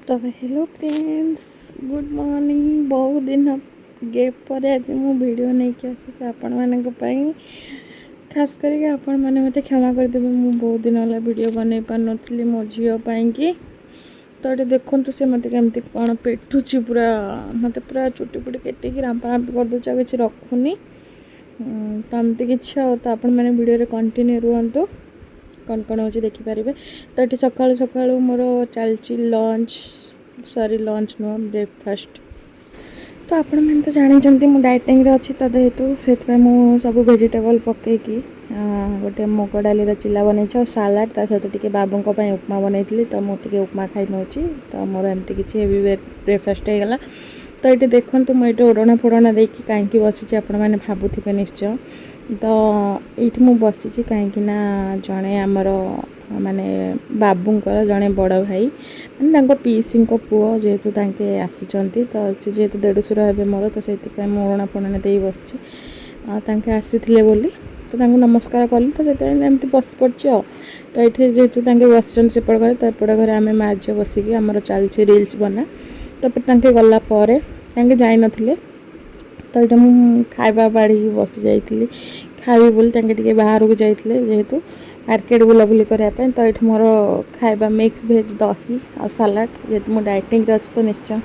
तो hello friends, good morning. बहुत दिन गैप पर आज मु वीडियो नहीं कि आसी आपण मानक पई खास करके आपण माने मते क्षमा कर देबे। मु बहुत दिन वाला वीडियो बनै पार नथली मो झियो पई कि तो ये देखंतु से मते केमती कोन पेटुची पूरा मते पूरा चुटी पुटी केटी कि रांपा रांपी कर दो किछ रखुनी तो एमती किछ तो आपण माने वीडियो रे कंटिन्यू रुहंतु कौन कौन हो देखिपारे। तो ये सका सका मोर चलती लंच सॉरी लंच नुह ब्रेकफास्ट। तो आपण मैंने तो जानते मुझे डाइटिंग रे अच्छी तो जेहेतु से सब वेजिटेबल पकईकी गोटे मुग डाली चिला बनई और सालाड ता सहित टिके बाबू उपमा बनई तो मुझे उपमा खाई नौ तो मोर एमती किसी हेवी ब्रेकफास्ट हो गला। तो ये देखूँ मुझे ओढ़ना फोड़ना देखी कहीं बसी आपण मैंने भावुवे निश्चय। तो ये बसी कहीं जड़े आमर माने बाबूंकर जड़े बड़ भाई माने पीसी पुओ जेहेतु तांके आसी तो जेहेतु देढ़शुर हे मोर तो से ओढ़ना फोड़ना दे बस आसी बोली तो नमस्कार कली तो एमती बस पड़ी। तो ये जेहेतु बस सेपट घरे तो एपट घरे आम माँ झील बसिकी आमर चलती रिल्स बना तो गलापर जाई नथिले तो ये मुझे खाଇବା बाड़ी बसी जाइली खाइबी बोली टे बाहर को जाइए जेहेतु मार्केट बुलाबुली करने तो ये मोर खाଇବା मिक्स भेज दही और सालाड जेहेतु मुझे डाइटिंग अच्छी तो निश्चय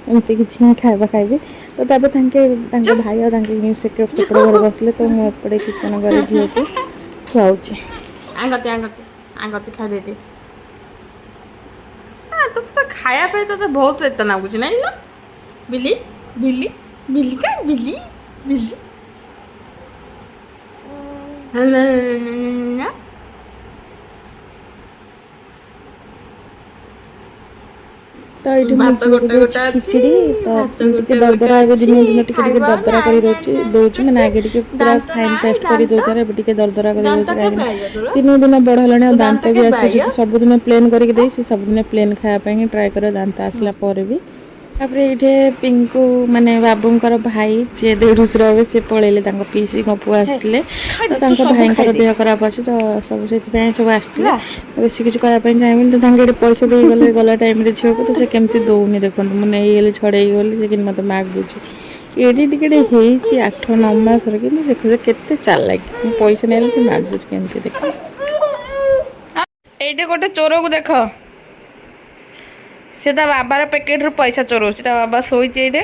एमती किसी खाଇବା खाइबी। तो भाई और सेपट घर बसले तो मुझे किचन घर झील को खुआऊँगी आंगती आंगती आंगती खाई दे तो खाया तो बहुत एता नागुच ना बिल्ली बिल्ली बिल्ली का बिल्ली बिल्ली तो ये खिचड़ी तो दरदरा दिन दिन दरदरा कर दौर मैंने आगे पूरा फाइन पेस्ट कर दौर ए दरदरा कर 3 दिन बड़ है दांत भी आसी सबुदिन प्लेन करके सबुदिन प्लेन खायापी ट्राए कर दांत आसला भी। तापर ये पिंकू माने बाबूंकर भाई जे देढ़शुर हे सी पलैले पीसी पुआ आसते तो भाई देह खराब अच्छे तो सब से सब आसते बेस किसी कहवाई चाहिए तो पैसा दे गले गला टाइम झील को तो से केमती दौनी देखो मुझे नहीं छड़े गली से मत मागुची एडी टिके 8-9 मास देखो केते चालाक पैसा नहीं से मागुच केमती देख ये गोटे चोर को देख से बाबार पैकेट रु पैसा चोराऊँ बाबा शोचे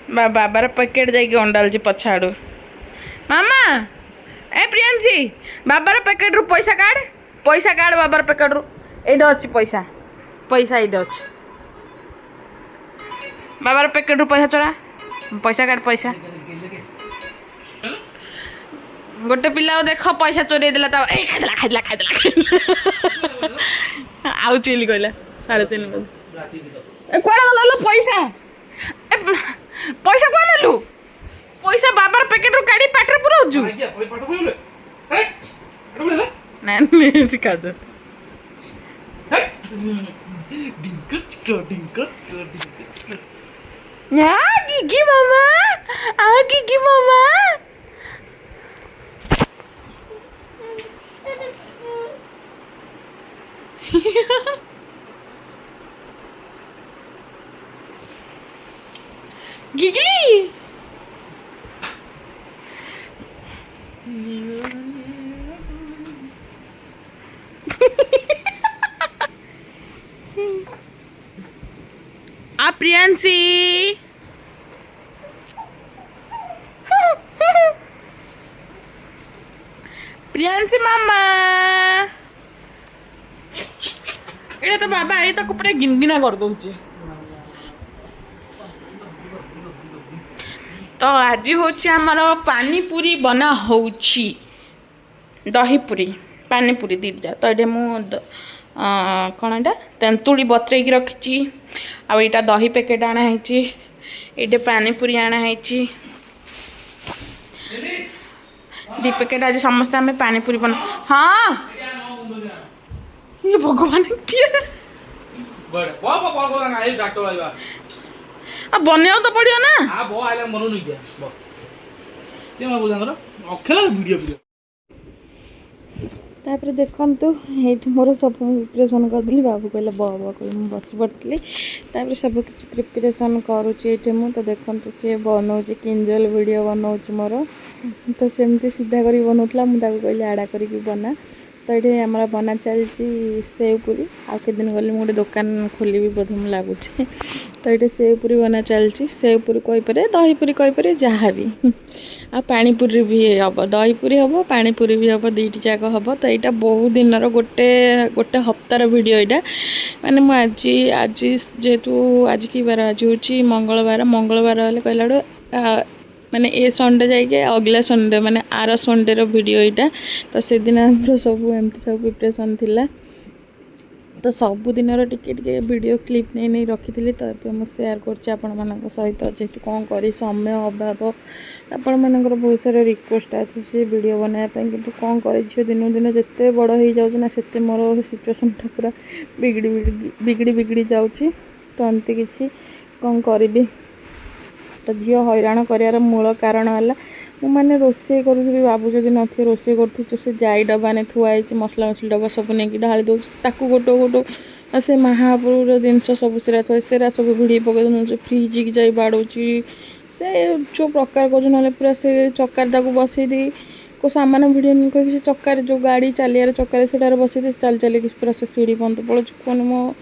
बाबार पैकेट जाकि अंडालुची पछाड़ू मामा ए प्रियांशी बाबार पैकेट रु पैसा काढ़ बाबार पैकेट रु ये अच्छी पैसा पैसा ये अच्छी बाबार पैकेट रु पैसा चोरा पैसा काढ़ पैसा गोटे पिला देख पैसा चोरी देला खाइदेला आउ चिली कहला 3:30 बजे कौन गल पैसा पैसा कौन लु पैसा बाबार पैकेट रु काढ़ी पाटर पुराउजु ना ठिका दे या गिगी मामा आ गिगी मामा गिगली आ प्रियांशी प्रियांशी मामा ये तो बाबा ये तो पूरा गिनगिना कर दूची। तो आज हूँ आमर पानीपुरी बना हो दही पुरी पानीपुरी दीटा तो ये मुझे कौन एटा तेंतुड़ी बतरेक रखी आईटा दही पैकेट आनाही ये पानीपुरी आनाही 2 पैकेट आज समस्त आम पानीपुरी बना। हाँ ये भगवान बनिया तो पड़ियो ना हां बो आइला मनु नहीं गया बो के मैं बोल वीडियो वीडियो तापर देखंतु एठी मोर सब प्रिपरेशन करदिली बाबू कहले बाबा कह बस पड़ती तापर सब किसी प्रिपरेशन करुच्ची एठी मु तो देखंतु सी बनाऊँच किंजल वीडियो बनाऊँच मोर तो सेमती सीधा करी बनाऊला मुझे कहली आड़ा करी बना तो ये आम बना चलती सेवपुरी आ के दिन गली गोटे दुकान खोली बोध मुझे लगुच तो ये सेवपुरी बना चलती सेवपुरी कहीपे दहीपुरी कहीपे जहाँ भी आ पानीपुरी भी हम दहीपुरी हम पानीपुरी भी हम दुईटी जाक हम तो यहाँ बहुत दिन गोटे गोटे हफ्तार वीडियो यहाँ माने मुझे आज जेहेतु आज की बार आज हूँ मंगलवार मंगलवार हेल्ले कहला माने ए संडे जाइए अगला संडे माने आर संडे रो वीडियो यहाँ तो से दिन आम सब एमती सब प्रिपरेशन थिला तो सबुदिन टिके टिके वीडियो क्लिप नहीं नहीं रखी तो ये मुझे सेयार कर सहित जेहतु कौन कर समय अभाव आपण मानकर बहुत सारा रिक्वेस्ट अच्छे से वीडियो बनायापी कि कौन कर दिन दिन जिते बड़ हो जाऊँ से मोर सिचुएसनटा पूरा बिगड़ी बिगड़ी बिगड़ी जाऊँगी तो एमती किसी कौन करी तो झील हैरान करार मूल कारण है मैंने रोसे करी बाबू जब नी रोसे कर से जाई डबा ने थुआई मसला मसली डबा सब नहीं ढाली दो ताकू गोटो गोटो से महापुर जिनस सब सेरा सब भिड़ी पकड़ से फ्रिज की जाई बाड़ूची से जो प्रकार कर पूरा से चक्कर बसई दी को सामान भिड़ कहीं से चक्कर जो गाड़ी चलिए चक्कर से बसई चल चल पूरा से सीढ़ी बंद पड़ो कौन मो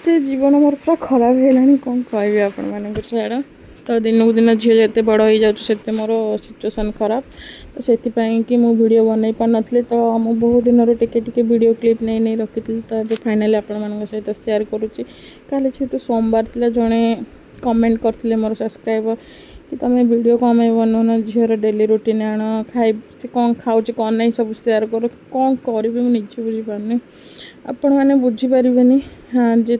जीवन मोर पूरा खराब है कौन कह आपण मान छाड़ तो दिन को दिन झील जिते बड़ हो जाते मोर सिचुएसन खराब तो से कि मु वीडियो बनई पार नी तो मुझे बहुत दिन टिके टिके वीडियो क्लिप नहीं नहीं रखी तो ये फाइनाली आपण सहित शेयर करुच्ची काली जेहतु सोमवार थी जड़े कमेंट करते मोर सब्सक्राइबर कि तुम वीडियो कम बनाऊन झीर डेली रूटीन आण खाई से कौन खाऊँ कौन नहीं सब शेयर कर कौन करी मुझे बुझीपारे आपण मैंने बुझीपारे हाँ जे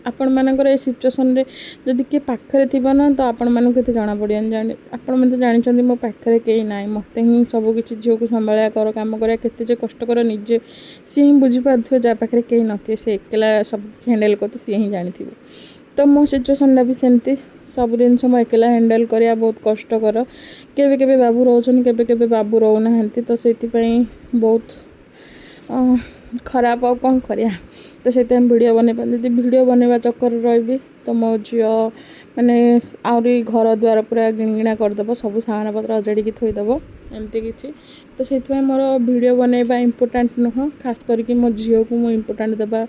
आपण मानकर ए सिचुएसन रे जदि किए पाखरे थिबा ना तो आपण मानू केते जाना पड़ियान जाने आपण मन तो जानिछन्ती मो पाखरे केही नाइ मते ही सब किछि झियो को संभाळया कर काम करया केते जे कष्ट कर निजे सी ही बुझी पाथो जा पाखरे केही नथि से एकला सब हैंडल करते सी ही जानिथिबो तो मो सिचुएसन भी सेमती सब दिन मो एकला हैंडल करिया बहुत कष्ट कर केबे केबे बाबू रहउछन केबे केबे बाबू रहउना हंती तो सेति पई बहुत खराब आ कौन करिया तो से वीडियो बने जब वीडियो बनवा चक्कर रही तो मो झील मैंने आहरी घर द्वार पूरा गिणगिणा करदेव सब सामान पत्र अजाड़ी थोईदेव एमती किसी तो से मोर वीडियो बनवा इम्पोर्टाट नुह खास करके मो झील को मुझे इम्पोर्टाट देवा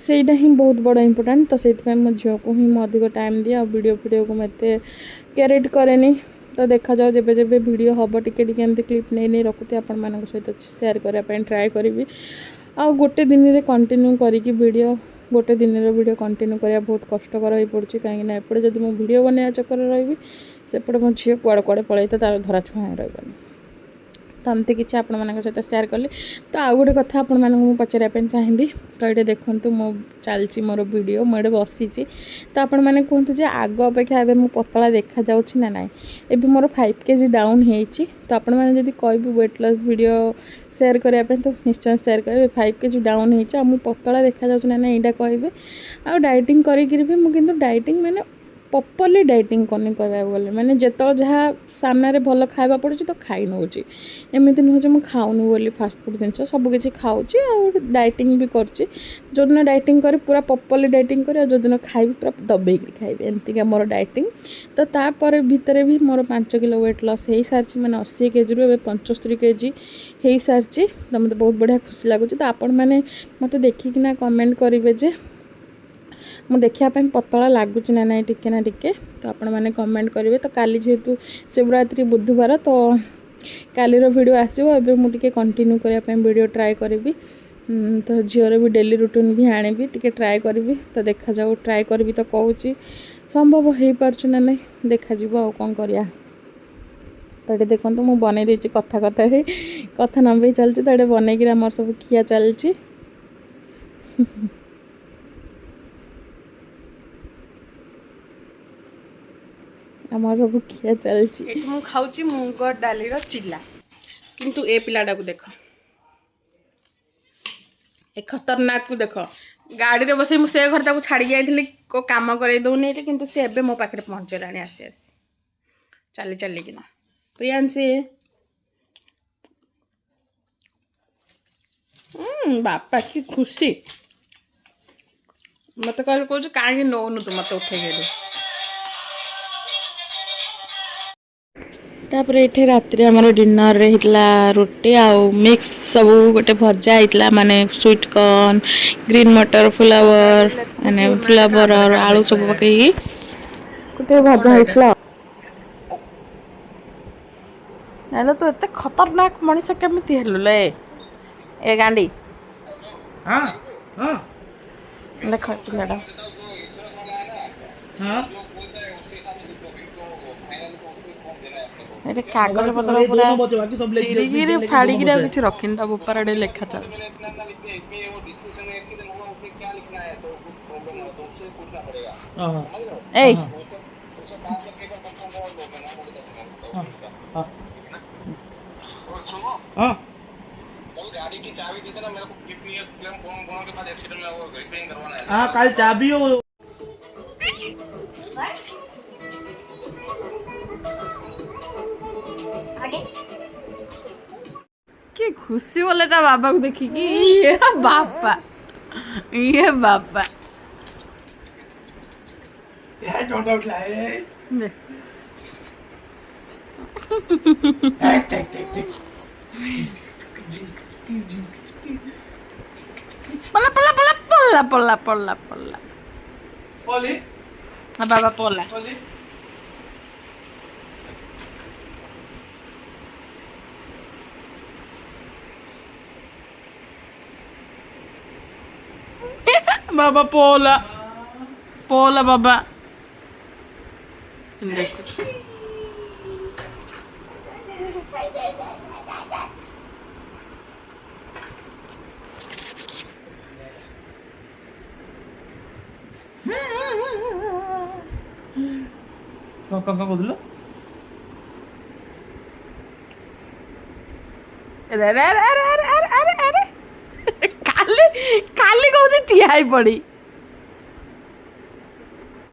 सेटा ही बहुत बड़ा इम्पोर्टाट तो से मो झील को ही अधिक टाइम दिए वीडियो फीडियो को मुझे कैरेट कैरेनी तो देखा जाओ जब जब वीडियो हम टिके टिके एमती क्लिप नहीं नहीं रखुते आपण मान सहित शेयर करने ट्राए करी आ गोटे दिन में कंटिन्यू करी वीडियो गोटे दिन वीडियो कंटिन्यू करा बहुत कष्टकर हो पड़ी कहीं एपटे जब मुझे वीडियो बनवा चक्कर रही सेपटे मो झील कुआड़े कुआड़े पलि तो तार धरा छुआ रही तो एमती किसी आपण मान सहित शेयर कली तो आउ गोटे कथा आपण मानक पचारे चाहिए तो ये देखूँ मो चलती मोर वीडियो मुझे बसी तो आपण मैंने कहतु जे आग अपेक्षा एवं मो पतला देखा जाऊँगी ना नाई एवं मोर 5 kg डाउन होती तो आपण मैंने जब कह वेट लॉस वीडियो शेयर करने तो निश्चय शेयर करेंगे 5 kg डाउन होती मुझे पतला देखा जाऊँ ना यहाँ कहे आ डाइटिंग करी मुझे डाइटिंग मैंने प्रॉपर्ली डाइटिंग करनी कहवा गले मैंने जिते जहाँ सामने भल खावा पड़े तो खाई नौची एमती नुह जो खाऊनी बोली फास्ट फूड जिन सबकि खाऊँ और डाइटिंग भी करची जो दिन डाइटिंग कर पूरा प्रॉपर्ली डाइटिंग कर जो दिन खाइबी पूरा दबेगी खाइबी एमतीका मोर डाइटिंग तो तापर भितर भी मोर 5 किलो वेट लॉस हो सारी मैंने 80 kg रू 75 kg हो सारी तो मतलब बहुत बढ़िया खुशी लगुच तो आपण मैंने मत देखिकिना कमेंट करेंगे जे मु देखापी पतला लगुच ना ना टिके तो आपण मैंने कमेंट करेंगे तो काली जेहेतु शिवरात्रि बुधवार तो कालीर वीडियो आसो ए मुझे कंटिन्यू करने वीडियो ट्राए करी तो झीर भी डेली रूटीन भी आनी टी ट्राए करी तो देखा जाओ ट्राए करी तो कहूँ संभव हो पार्छु ना नहीं देखा कौन करिया तो ये देखो मुझे बनई देती कथा कथा कथा नंबर चलती तो ये बनईक आम सब खिया चलती आम सब खिया चलती मु खाऊँ मूंग डाली चिल्ला किंतु ए पिलाटा को देख ए खतरनाक को देख गाड़ी रे बस मुझे घर ताको छाड़ी जाइली को काम करे दौनी किंतु सी एबे मो पाखे पहुँचलानी आसी आसी चली चलिकिना प्रियांशी बापा की खुशी मत कह कौन कहीं नौनु तू मत उठे तापर ये राति आमर डिनर रे हितला रोटी आउ मिक्स सब गोटे भजा हितला माने स्वीट कॉर्न ग्रीन मटर फ्लावर माने फ्लावर और आलू सब पकई गोटे भजा हितला हेलो तो इतने खतरनाक मनीष केମିତି हेलु ले ए गांडी हां हां देखो मैडम हां ये कागज पत्र पूरा चिरिगिरी फाड़िगिरी आ किछि रखिन तब ऊपर आड़े लेखा चल ए हां गाड़ी की चाबी दे देना मेरे को क्लेम कौन के पास एक्सीडेंट में वो रिपेयरिंग करवाना है हां कल चाबी हो आगे की खुशी बोले ता बाबा को देखी कि ये बापा ये डोंट आउट लाए देख Pola. Poli? Apa pola? Poli? Baba pola. Pola baba. देखो कौन बोल अरे काली कहूँ ठिया पड़ी